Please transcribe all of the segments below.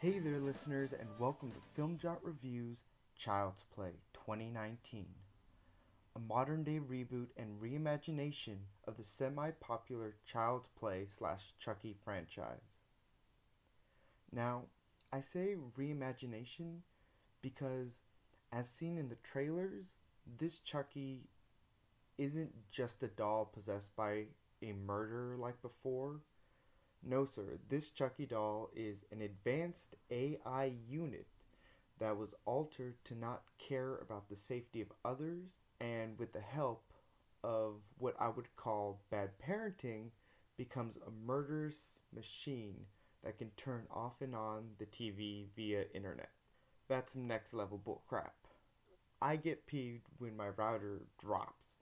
Hey there, listeners, and welcome to Film Jot Review's Child's Play 2019, a modern day reboot and reimagination of the semi popular Child's Play slash Chucky franchise. Now, I say reimagination because, as seen in the trailers, this Chucky isn't just a doll possessed by a murderer like before. No, sir, this Chucky doll is an advanced AI unit that was altered to not care about the safety of others, and with the help of what I would call bad parenting, becomes a murderous machine that can turn off and on the TV via internet. That's some next level bullcrap. I get peeved when my router drops,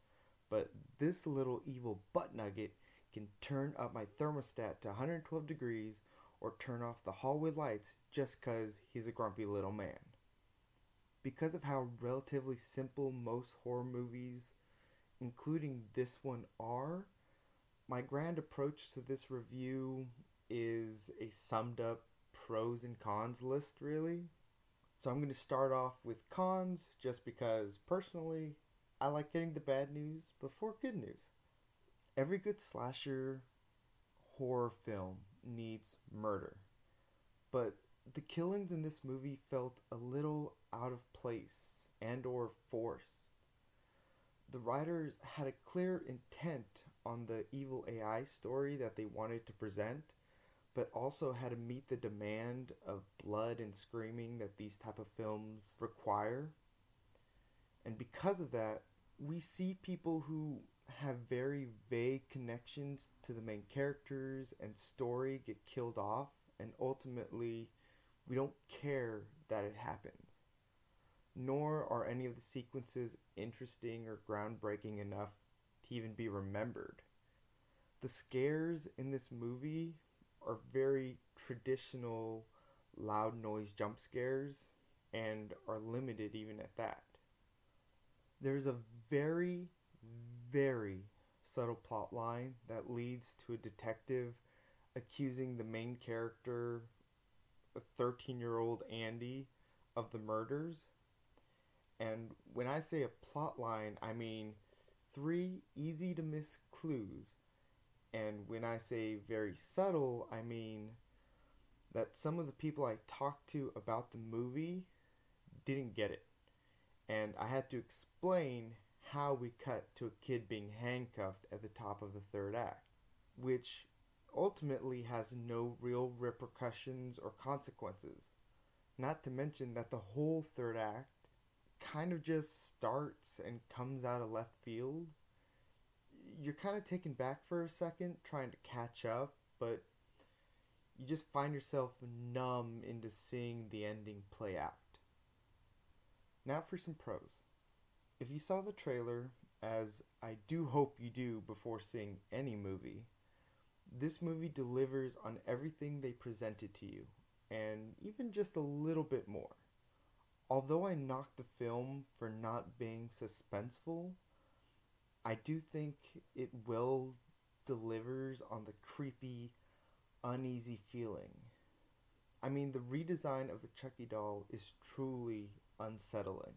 but this little evil butt nugget can turn up my thermostat to 112 degrees or turn off the hallway lights just cause he's a grumpy little man. Because of how relatively simple most horror movies, including this one, are, my grand approach to this review is a summed up pros and cons list, really. So I'm going to start off with cons just because, personally, I like getting the bad news before good news. Every good slasher horror film needs murder, but the killings in this movie felt a little out of place and or forced. The writers had a clear intent on the evil AI story that they wanted to present, but also had to meet the demand of blood and screaming that these type of films require. And because of that, we see people who have very vague connections to the main characters and story get killed off, and ultimately we don't care that it happens. Nor are any of the sequences interesting or groundbreaking enough to even be remembered. The scares in this movie are very traditional loud noise jump scares and are limited even at that. There's a very, very subtle plot line that leads to a detective accusing the main character, a 13-year-old Andy, of the murders. And when I say a plot line, I mean 3 easy to miss clues. And when I say very subtle, I mean that some of the people I talked to about the movie didn't get it. And I had to explain how we cut to a kid being handcuffed at the top of the third act, which ultimately has no real repercussions or consequences. Not to mention that the whole third act kind of just starts and comes out of left field. You're kind of taken back for a second trying to catch up, but you just find yourself numb into seeing the ending play out. Now for some pros. If you saw the trailer, as I do hope you do before seeing any movie, this movie delivers on everything they presented to you, and even just a little bit more. Although I knocked the film for not being suspenseful, I do think it well delivers on the creepy, uneasy feeling. I mean, the redesign of the Chucky doll is truly unsettling,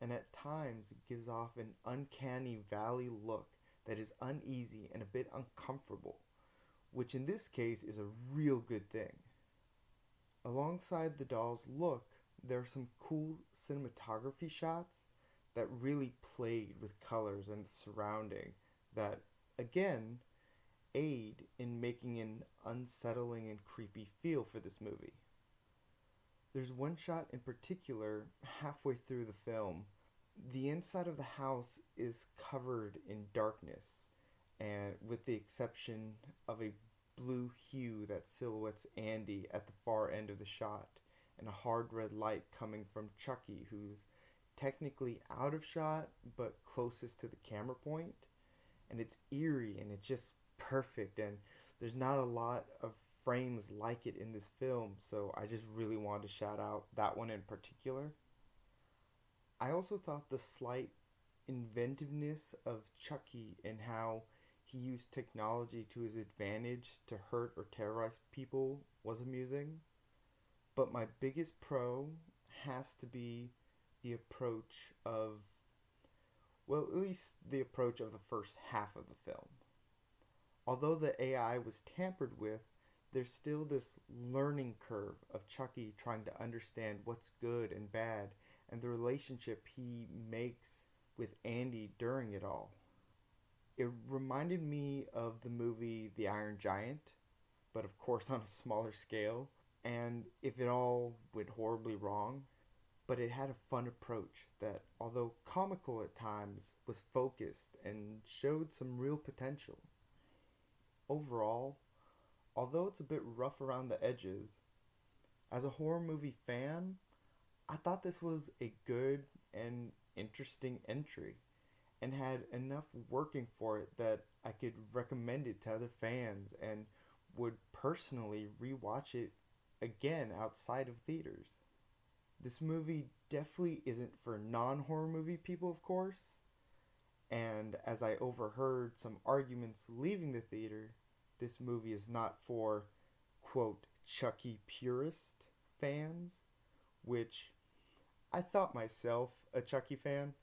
and at times it gives off an uncanny valley look that is uneasy and a bit uncomfortable, which in this case is a real good thing. Alongside the doll's look, there are some cool cinematography shots that really played with colors and the surrounding that, again, aid in making an unsettling and creepy feel for this movie. There's one shot in particular halfway through the film. The inside of the house is covered in darkness, and with the exception of a blue hue that silhouettes Andy at the far end of the shot, and a hard red light coming from Chucky, who's technically out of shot but closest to the camera point. And it's eerie and it's just perfect, and there's not a lot of frames like it in this film, so I just really wanted to shout out that one in particular. I also thought the slight inventiveness of Chucky and how he used technology to his advantage to hurt or terrorize people was amusing. But my biggest pro has to be the approach of, well, at least the approach of the first half of the film. Although the AI was tampered with, there's still this learning curve of Chucky trying to understand what's good and bad and the relationship he makes with Andy during it all. It reminded me of the movie The Iron Giant, but of course on a smaller scale, and if it all went horribly wrong, but it had a fun approach that, although comical at times, was focused and showed some real potential. Overall, although it's a bit rough around the edges, as a horror movie fan, I thought this was a good and interesting entry and had enough working for it that I could recommend it to other fans and would personally rewatch it again outside of theaters. This movie definitely isn't for non-horror movie people, of course, and as I overheard some arguments leaving the theater, this movie is not for, quote, Chucky purist fans, which I thought myself a Chucky fan.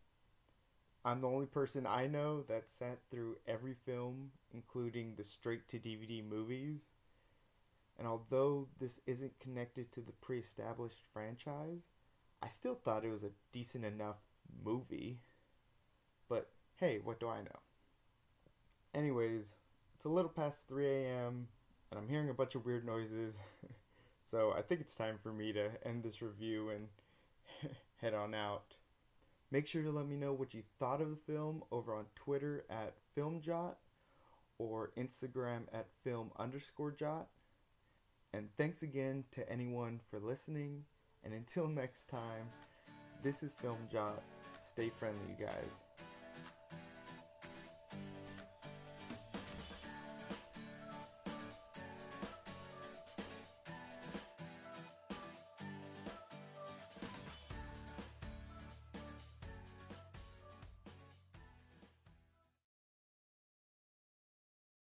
I'm the only person I know that sat through every film, including the straight to DVD movies. And although this isn't connected to the pre established franchise, I still thought it was a decent enough movie. But hey, what do I know? Anyways, it's a little past 3 a.m. and I'm hearing a bunch of weird noises. So I think it's time for me to end this review and head on out. Make sure to let me know what you thought of the film over on Twitter at FilmJot or Instagram at film_jot. And thanks again to anyone for listening. And until next time, this is FilmJot. Stay friendly, you guys.